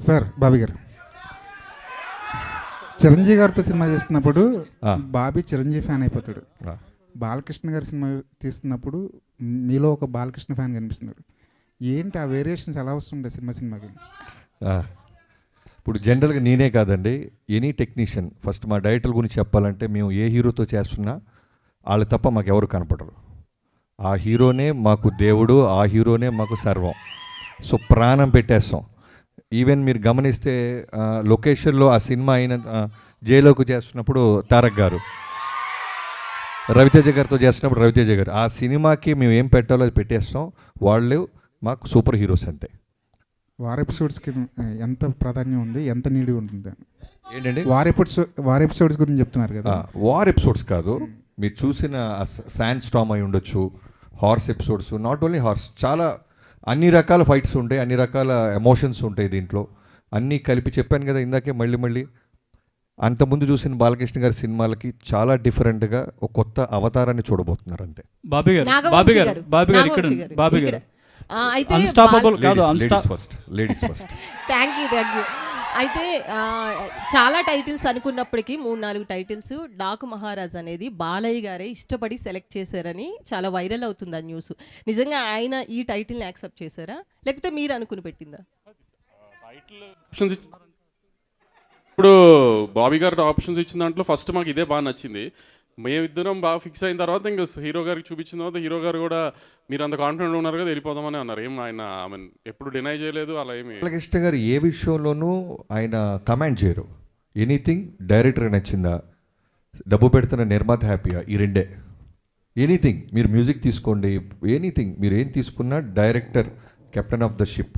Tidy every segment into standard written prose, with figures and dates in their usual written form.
Sir Bobby గారు, చిరంజీవి గారితో cinema చేస్తున్నప్పుడు బాబీ చిరంజీవి ఫ్యాన్ అయిపోతాడు. బాలకృష్ణ గారి సినిమా తీస్తున్నప్పుడు మీలో ఒక బాలకృష్ణ ఫ్యాన్ కనిపిస్తున్నాడు. ఏంటి ఆ వేరియేషన్స్ ఎలా వస్తుండే సినిమాకి? ఇప్పుడు జనరల్గా నేనే కాదండి, ఎనీ టెక్నీషియన్ ఫస్ట్ మా డైరెక్టర్ గురించి చెప్పాలంటే మేము ఏ హీరోతో చేస్తున్నా వాళ్ళు తప్ప మాకు ఎవరు కనపడరు. ఆ హీరోనే మాకు దేవుడు, ఆ హీరోనే మాకు సర్వం. సో ప్రాణం పెట్టేస్తాం. ఈవెన్ మీరు గమనిస్తే లొకేషన్లో ఆ సినిమా అయిన జైలోకి చేస్తున్నప్పుడు తారక్ గారు, రవితేజ గారితో చేస్తున్నప్పుడు రవితేజ గారు, ఆ సినిమాకి మేము ఏం పెట్టాలో అది పెట్టేస్తాం. వాళ్ళు మాకు సూపర్ హీరోస్ అంతే. వార్ ఎపిసోడ్స్కి ఎంత ప్రాధాన్యం ఉంది, ఎంత నీడి ఉంటుంది ఏంటండి? వార్ ఎపిసోడ్స్ గురించి చెప్తున్నారు కదా. వార్ ఎపిసోడ్స్ కాదు, మీరు చూసిన శాండ్ స్టామ్ అయి ఉండొచ్చు, horse episodes, not only horse, చాలా అన్ని రకాల ఫైట్స్ ఉంటాయి, అన్ని రకాల ఎమోషన్స్ ఉంటాయి దీంట్లో. అన్నీ కలిపి చెప్పాను కదా ఇందాకే, మళ్ళీ అంతకుముందు చూసిన బాలకృష్ణ గారి సినిమాలకి చాలా డిఫరెంట్గా ఒక కొత్త అవతారాన్ని చూడబోతున్నారు అంతే. బాబీ గారు లేడీస్ ఫస్ట్. Thank you. అయితే చాలా టైటిల్స్ అనుకున్నప్పటికీ 3-4 టైటిల్స్ డాకు మహారాజ్ అనేది బాలయ్య గారే ఇష్టపడి సెలెక్ట్ చేశారని చాలా వైరల్ అవుతుంది ఆ న్యూస్. నిజంగా ఆయన ఈ టైటిల్ని యాక్సెప్ట్ చేశారా, లేకపోతే మీరు అనుకుని పెట్టిందా? ఇప్పుడు బాబీ గారు ఆప్షన్స్ ఇచ్చిన దాంట్లో ఫస్ట్ మాకు ఇదే బాగా నచ్చింది. మేమిద్దరం బాగా ఫిక్స్ అయిన తర్వాత ఇంకా హీరో గారికి చూపించిన తర్వాత హీరో గారు కూడా మీరు అంత కాన్ఫిడెంట్ ఉన్నారు కదా వెళ్ళిపోదామని అన్నారు. ఏం ఆయన ఎప్పుడు డినై చేయలేదు అలా ఏమి. బాలకృష్ణ గారు ఏ విషయంలోనూ ఆయన కమాండ్ చేయరు. ఎనీథింగ్ డైరెక్టర్ నచ్చిందా, డబ్బు పెడుతున్న నిర్మాత హ్యాపీగా, ఈ రెండే. ఎనీథింగ్ మీరు మ్యూజిక్ తీసుకోండి, ఎనీథింగ్ మీరు ఏం తీసుకున్నా director captain of the ship.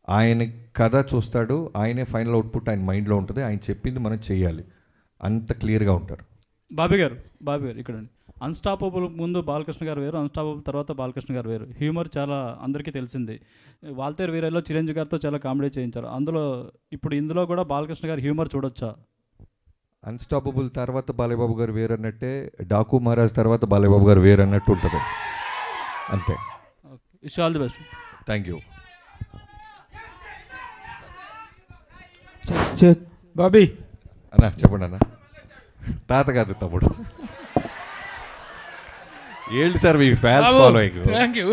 ఆయన కథ చూస్తాడు, ఆయనే ఫైనల్ అవుట్పుట్ ఆయన మైండ్లో ఉంటుంది, ఆయన చెప్పింది మనం చేయాలి, అంత క్లియర్గా ఉంటారు. బాబీ గారు ఇక్కడ అన్స్టాపబుల్ ముందు బాలకృష్ణ గారు వేరు, అన్స్టాపబుల్ తర్వాత బాలకృష్ణ గారు వేరు. హ్యూమర్ చాలా అందరికీ తెలిసింది. వాల్తేరు వీరలో చిరంజీవి గారితో చాలా కామెడీ చేయించారు. ఇందులో కూడా బాలకృష్ణ గారు హ్యూమర్ చూడొచ్చా? అన్స్టాపబుల్ తర్వాత బాలయ్యబాబు గారు వేరు అన్నట్టే, డాకు మహారాజ్ తర్వాత బాలయ్యబాబు గారు వేరు అన్నట్టు ఉంటుంది అంతే. Wish all the best. Thank you. Bobby అన్నా చెప్పండి అన్న. తాత కాదు తమ్ముడు. ఏంటి sir me fans following? Thank you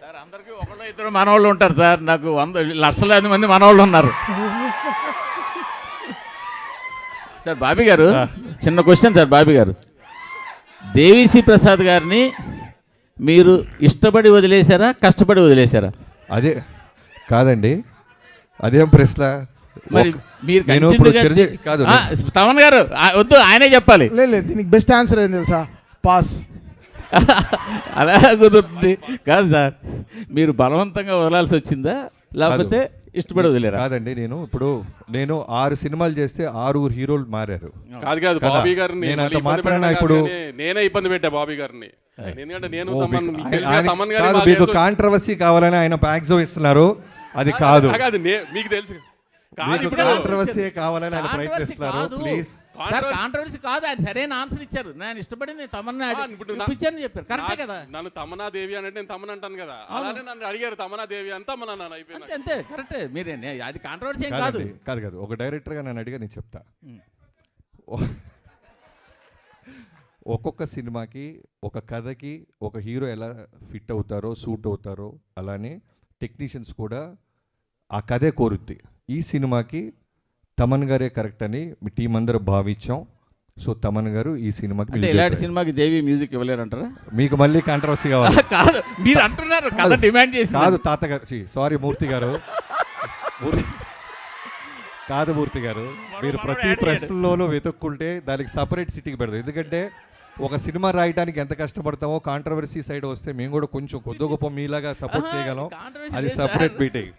sir. అందరికీ ఒకళ్ళు ఇద్దరు మనవాళ్ళు ఉంటారు సార్, నాకు 100 లక్షలాది మంది మనవాళ్ళు ఉన్నారు సార్. బాబీ గారు చిన్న క్వశ్చన్ సార్. బాబీ గారు, దేవిశ్రీ ప్రసాద్ గారిని మీరు ఇష్టపడి వదిలేశారా, కష్టపడి వదిలేశారా? అదే కాదండి, అదేం ప్రశ్న. మరి మీరు కాదు తమన్ గారు వద్దు, ఆయనే చెప్పాలి. లేదు, దీనికి బెస్ట్ ఆన్సర్ ఏం తెలుసా? పాస్. అలా కుదురుతుంది కాదు సార్. మీరు బలవంతంగా వదలాల్సి వచ్చిందా, లేకపోతే ఇష్టపడి వదిలేరా? కాదండి, నేను 6 సినిమాలు చేస్తే 6 హీరోలు మారారు. కాదు బాబీ గారిని ఇప్పుడు నేనే ఇబ్బంది పెట్టా బాబీ గారిని. ఎందుకంటే నేను మీకు కాంట్రవర్సీ కావాలని ఆయన ప్యాక్సో ఇస్తున్నారు, అది కాదు. మీకు తెలుసు కాంట్రవర్సీ కావాలని ఆయన ప్రయత్నిస్తున్నారు. ప్లీజ్ కాంట్రవర్సీ కాదు, ఆయన సరైన ఆన్సర్ ఇచ్చారు. నేను ఇష్టపడి తమన్నా ఇప్పించారని చెప్పారు, కరెక్టే కదా. నన్ను తమన్నా దేవి అంటే నేను తమన్ అంటాను కదా, అలానే నన్ను అడిగారు తమన్నా దేవి అని తమన్నా నాన్న అయిపోయింది అంతే. కరెక్టే, మీరే అది కాంట్రవర్సీ ఏం కాదు. కాదు ఒక డైరెక్టర్గా నన్ను అడిగా నేను చెప్తా. ఒక్కొక్క సినిమాకి, ఒక కథకి ఒక హీరో ఎలా ఫిట్ అవుతారో, సూట్ అవుతారో, అలానే టెక్నీషియన్స్ కూడా ఆ కథే కోరుద్ది. ఈ సినిమాకి తమన్ గారే కరెక్ట్ అని మీ టీం అందరూ భావించాం. సో తమన్ గారు ఈ సినిమాకి, ఇలాంటి సినిమాకి దేవి మ్యూజిక్ ఇవ్వలేరంటారా? మీకు మళ్ళీ కాంట్రవర్సీ కావాలి? కాదు, మీరు అంటున్నారు కథ డిమాండ్ చేసి. కాదు తాతగారు, సారీ మూర్తి గారు, కాదు మూర్తి గారు, మీరు ప్రతి ప్రశ్నలోనూ వెతుక్కుంటే దానికి సపరేట్ సిటీకి పెడతాం. ఎందుకంటే ఒక సినిమా రాయడానికి ఎంత కష్టపడతామో, కాంట్రవర్సీ సైడ్ వస్తే మేము కూడా కొంచెం కొద్ది గొప్ప మీలాగా సపోర్ట్ చేయగలం. అది సపరేట్ మీటింగ్.